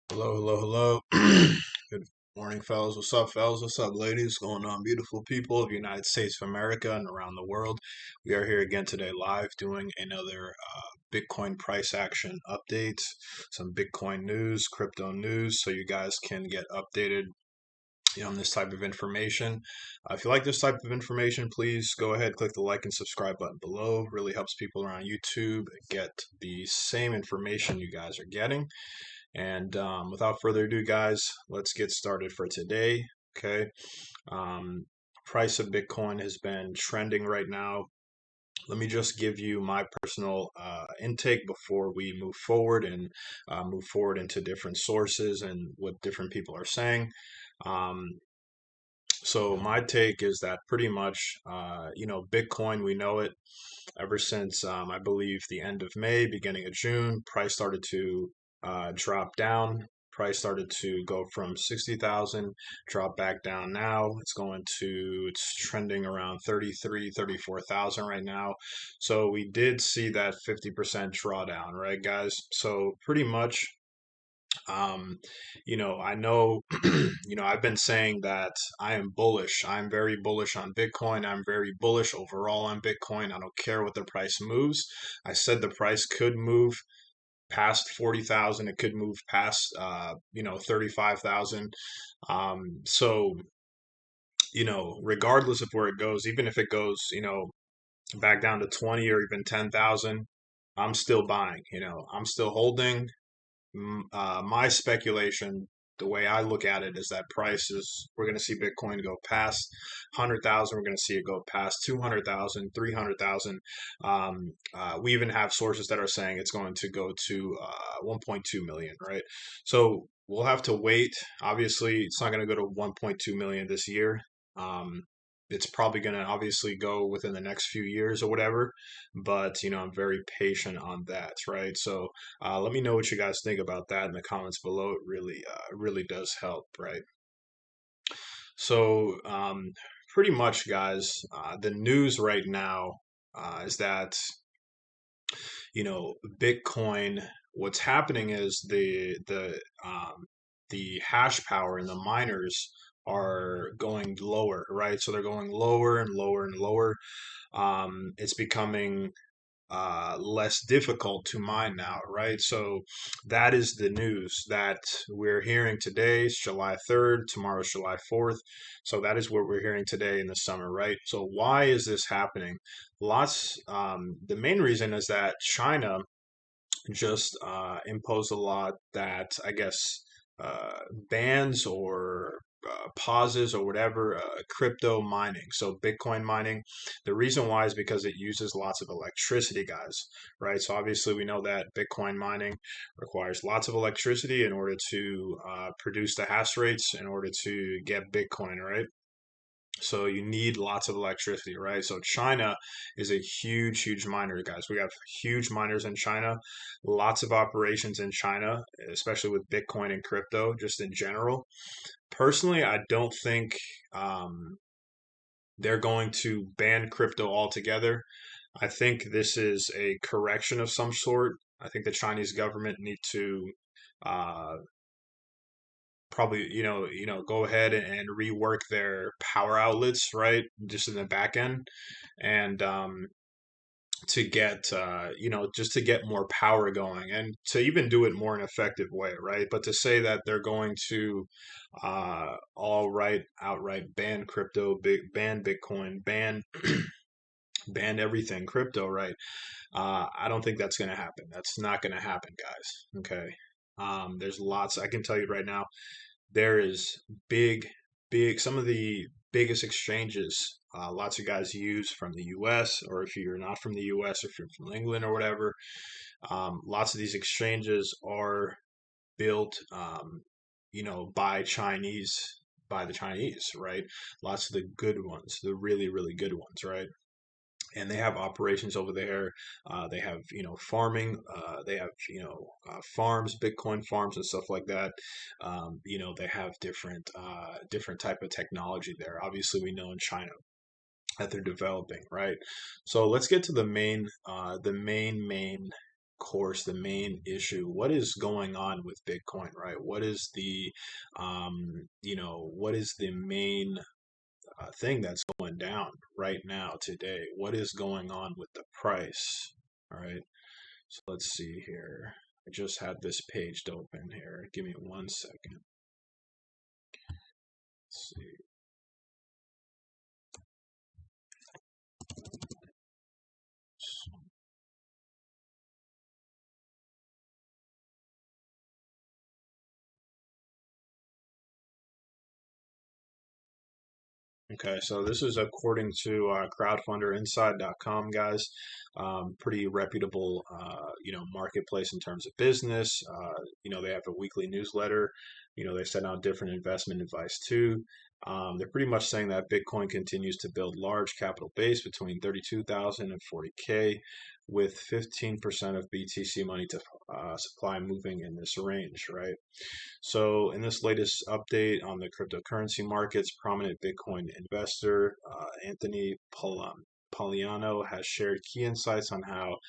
Hello, hello, hello. Good morning, fellas. What's up, fellas? What's up, ladies? What's going on, beautiful people of the United States of America and around the world? We are here again today, live, doing another Bitcoin price action update, some Bitcoin news, crypto news, so you guys can get updated on this type of information. If you like this type of information, please go ahead, click the like and subscribe button below. Really helps people around YouTube get the same information you guys are getting. And without further ado, guys, let's get started for today. Okay. Um, Price of Bitcoin has been trending right now. Let me just give you my personal intake before we move forward and move forward into different sources and what different people are saying. Um, so my take is that pretty much, Bitcoin, we know it ever since I believe the end of May, beginning of June, price started to drop down. Price started to go from 60,000, drop back down now. It's trending around 33, 34,000 right now. So we did see that 50% drawdown, right, guys? So pretty much I know, I've been saying that I am bullish. I'm very bullish on Bitcoin. I'm very bullish overall on Bitcoin. I don't care what the price moves. I said the price could move past 40,000. It could move past, 35,000. So, regardless of where it goes, even if it goes, back down to 20 or even 10,000, I'm still buying, I'm still holding. My speculation, the way I look at it, is that we're going to see Bitcoin go past 100,000. We're going to see it go past 200,000, 300,000. We even have sources that are saying it's going to go to 1.2 million, right? So we'll have to wait. Obviously, it's not going to go to 1.2 million this year. Um, it's probably going to obviously go within the next few years or whatever, but I'm very patient on that, right? So let me know what you guys think about that in the comments below. It really does help, right? So, pretty much, guys, the news right now is that Bitcoin. What's happening is the hash power and the miners are going lower, right? So they're going lower and lower and lower. It's becoming less difficult to mine now, right? So that is the news that we're hearing today. It's July 3rd, tomorrow's July 4th. So that is what we're hearing today in the summer, right? So why is this happening? The main reason is that China just imposed a law that I guess bans or pauses or whatever crypto mining. So Bitcoin mining. The reason why is because it uses lots of electricity, guys. Right. So obviously we know that Bitcoin mining requires lots of electricity in order to produce the hash rates in order to get Bitcoin. Right. So you need lots of electricity, right? So China is a huge miner, guys. We have huge miners in China, lots of operations in China, especially with Bitcoin and crypto, just in general. Personally, I don't think they're going to ban crypto altogether. I think this is a correction of some sort. I think the Chinese government need to uh, probably go ahead and rework their power outlets, right, just in the back end, and to get just to get more power going and to even do it more in an effective way, right? But to say that they're going to outright ban crypto, ban Bitcoin, ban everything crypto, right? I don't think that's going to happen. That's not going to happen, guys. Okay. There's lots I can tell you right now. There is some of the biggest exchanges lots of guys use from the US, or if you're not from the US, if you're from England or whatever. Lots of these exchanges are built, by the Chinese, right? Lots of the good ones, the really good ones, right? And they have operations over there. They have farming. They have farms, Bitcoin farms and stuff like that. They have different type of technology there. Obviously, we know in China that they're developing, right? So let's get to the main course, the main issue. What is going on with Bitcoin, right? What is what is the main thing that's going down right now today? What is going on with the price? All right. So let's see here. I just had this page to open here. Give me 1 second. Let's see. Okay, so this is according to crowdfunderinside.com, guys. Pretty reputable, marketplace in terms of business. They have a weekly newsletter. They send out different investment advice too. They're pretty much saying that Bitcoin continues to build large capital base between 32,000 and 40K, with 15% of BTC money to supply moving in this range, right? So, in this latest update on the cryptocurrency markets, prominent Bitcoin investor Anthony Poliano has shared key insights on how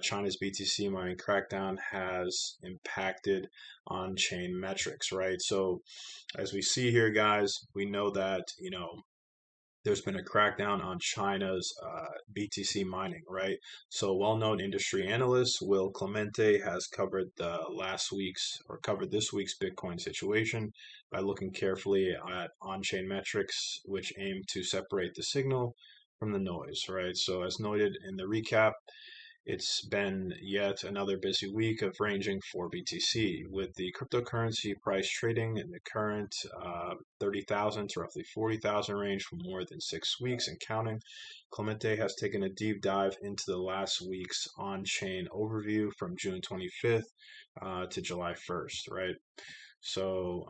China's BTC mining crackdown has impacted on-chain metrics, right? So, as we see here, guys, we know that, there's been a crackdown on China's BTC mining, right? So, well-known industry analyst Will Clemente has covered this week's Bitcoin situation by looking carefully at on-chain metrics, which aim to separate the signal from the noise, right? So, as noted in the recap, it's been yet another busy week of ranging for BTC, with the cryptocurrency price trading in the current 30,000 to roughly 40,000 range for more than 6 weeks and counting. Clemente has taken a deep dive into the last week's on-chain overview from June 25th to July 1st, right? So,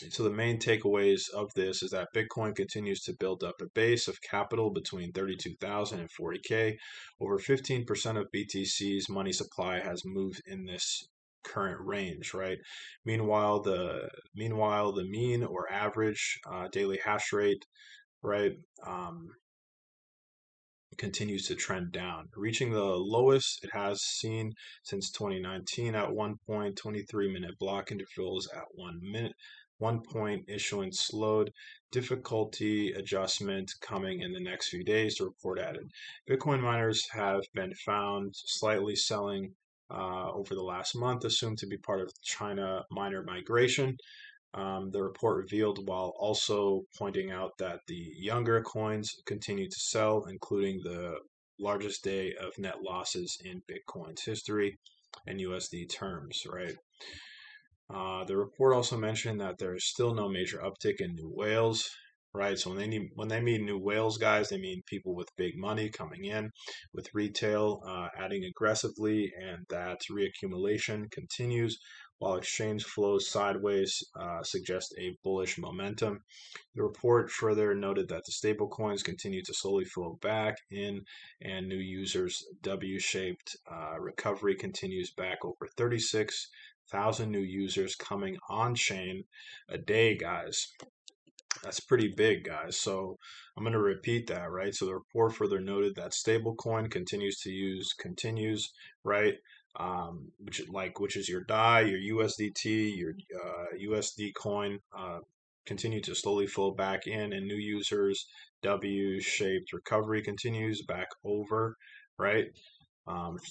so the main takeaways of this is that Bitcoin continues to build up a base of capital between 32,000 and 40K. Over 15% of BTC's money supply has moved in this current range, right? Meanwhile the mean or average daily hash rate, right, continues to trend down, reaching the lowest it has seen since 2019 at 1.23-minute block intervals at 1 minute. 1 point issuance slowed. Difficulty adjustment coming in the next few days, the report added. Bitcoin miners have been found slightly selling over the last month, assumed to be part of China miner migration. The report revealed, while also pointing out that the younger coins continue to sell, including the largest day of net losses in Bitcoin's history in USD terms, right? The report also mentioned that there is still no major uptick in new whales, right? So when they mean new whales, guys, they mean people with big money coming in, with retail adding aggressively, and that reaccumulation continues while exchange flows sideways suggest a bullish momentum. The report further noted that the stablecoins continue to slowly flow back in, and new users' W-shaped recovery continues back over 36,000 new users coming on chain a day, guys. That's pretty big, guys. So I'm going to repeat that, right? So the report further noted that stablecoin continues, right? Which is your DAI, your USDT, your USD coin, continue to slowly flow back in, and new users W-shaped recovery continues back over, right?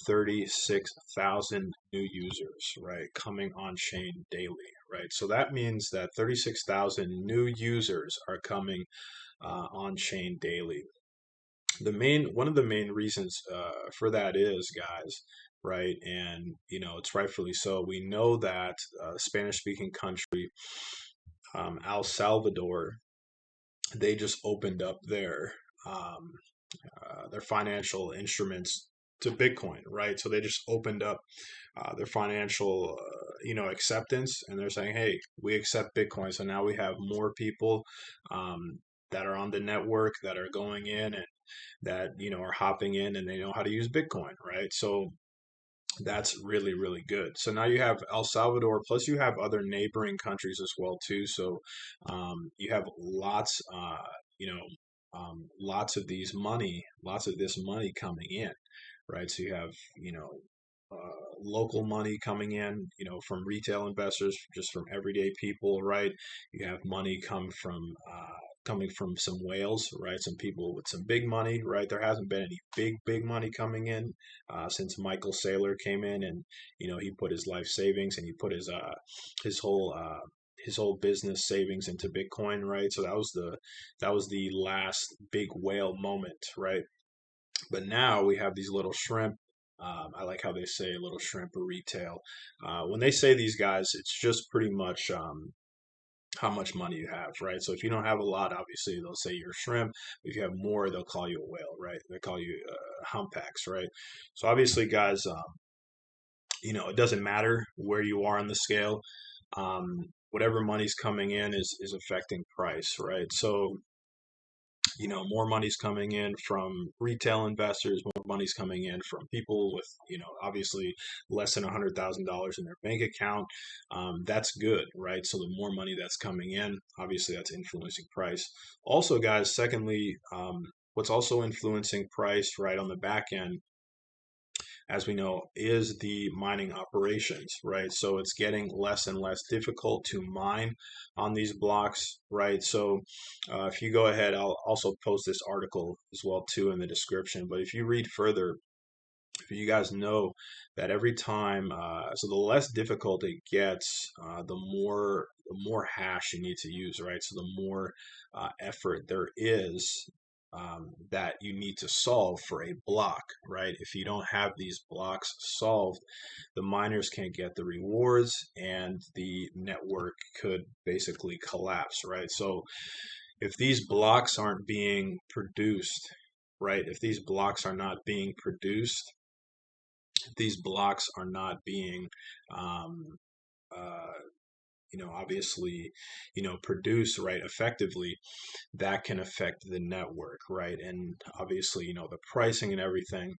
36,000 new users, right, coming on chain daily, right? So that means that 36,000 new users are coming on chain daily. One of the main reasons for that is, guys, right, and it's rightfully so. We know that Spanish-speaking country, El Salvador, they just opened up their financial instruments to Bitcoin, right? So they just opened up their financial, acceptance, and they're saying, "Hey, we accept Bitcoin." So now we have more people that are on the network that are going in and that are hopping in, and they know how to use Bitcoin, right? So that's really, really good. So now you have El Salvador, plus you have other neighboring countries as well too. So you have lots of this money coming in, right? So you have, local money coming in, from retail investors, just from everyday people, right? You have money coming from some whales, right? Some people with some big money, right? There hasn't been any big money coming in since Michael Saylor came in, and he put his life savings and he put his whole his whole business savings into Bitcoin, right? So that was the last big whale moment, right? But now we have these little shrimp. I like how they say little shrimp or retail. When they say these guys, it's just pretty much how much money you have, right? So if you don't have a lot, obviously they'll say you're a shrimp. If you have more, they'll call you a whale, right? They call you humpbacks, right? So obviously, guys, it doesn't matter where you are on the scale. Whatever money's coming in is affecting price, right? So more money's coming in from retail investors, more money's coming in from people with, obviously less than $100,000 in their bank account. That's good, right? So the more money that's coming in, obviously that's influencing price. Also, guys, secondly, what's also influencing price right on the back end, as we know, is the mining operations, right? So it's getting less and less difficult to mine on these blocks, right? So if you go ahead, I'll also post this article as well too in the description. But if you read further, you guys know that every time, so the less difficult it gets, the more hash you need to use, right? So the more effort there is that you need to solve for a block, right? If you don't have these blocks solved, the miners can't get the rewards, and the network could basically collapse, right? So if these blocks aren't being produced, right? If these blocks are not being produced, these blocks are not being um, uh, obviously produced right effectively, that can affect the network, right? And obviously the pricing and everything.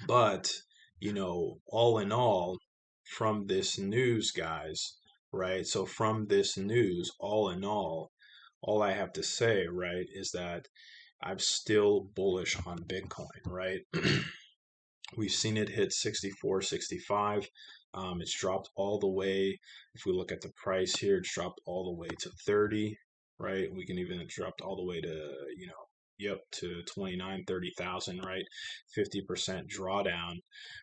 But all in all, from this news, guys, right? So from this news, all in all I have to say, right, is that I'm still bullish on Bitcoin, right? We've seen it hit 64, 65. It's dropped all the way. If we look at the price here, it's dropped all the way to 30, right? We can even it dropped all the way to, yep, to 29, 30,000, right? 50% drawdown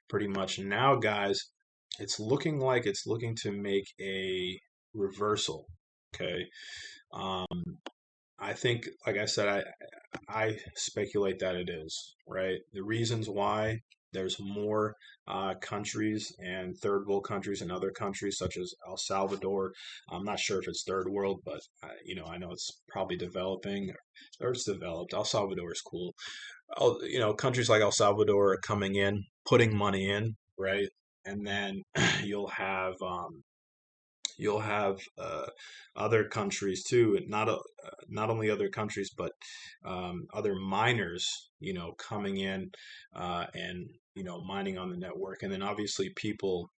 pretty much. Now, guys, it's looking like it's looking to make a reversal, okay? Um, I think, like I said, I speculate that it is, right? The reasons why, there's more countries and third world countries and other countries such as El Salvador. I'm not sure if it's third world, but I know it's probably developing, or it's developed. El Salvador is cool. Countries like El Salvador are coming in, putting money in, right? And then you'll have other countries too, not only other countries, but other miners, coming in and mining on the network, and then obviously people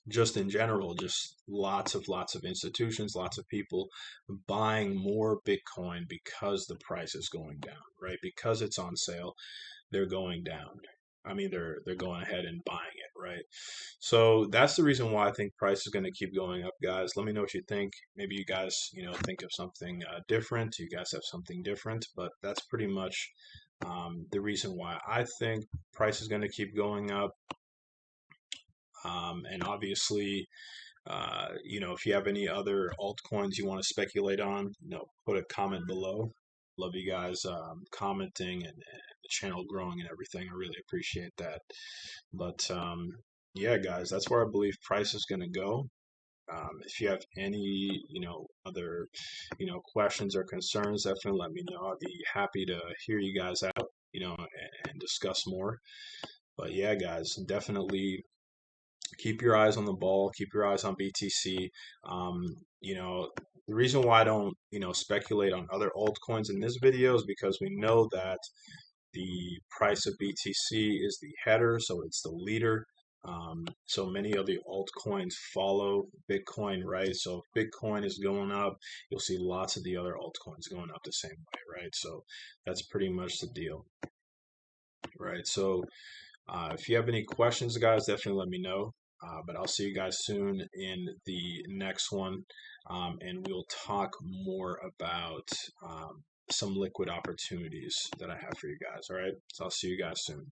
just in general, just lots of institutions, lots of people buying more Bitcoin because the price is going down, right? Because it's on sale, they're going down. I mean, they're going ahead and buying it, right? So that's the reason why I think price is going to keep going up, guys. Let me know what you think. Maybe you guys, think of something different. You guys have something different, but that's pretty much the reason why I think price is going to keep going up. And obviously, if you have any other altcoins you want to speculate on, put a comment below. Love you guys commenting and the channel growing and everything. I really appreciate that. But yeah, guys, that's where I believe price is going to go. If you have any, other, questions or concerns, definitely let me know. I'd be happy to hear you guys out, and discuss more. But yeah, guys, definitely keep your eyes on the ball, keep your eyes on BTC. The reason why I don't, speculate on other altcoins in this video is because we know that the price of BTC is the header, so it's the leader. So many of the altcoins follow Bitcoin, right? So if Bitcoin is going up, you'll see lots of the other altcoins going up the same way, right? So that's pretty much the deal. right? So if you have any questions, guys, definitely let me know. But I'll see you guys soon in the next one, and we'll talk more about some liquid opportunities that I have for you guys. All right, so I'll see you guys soon.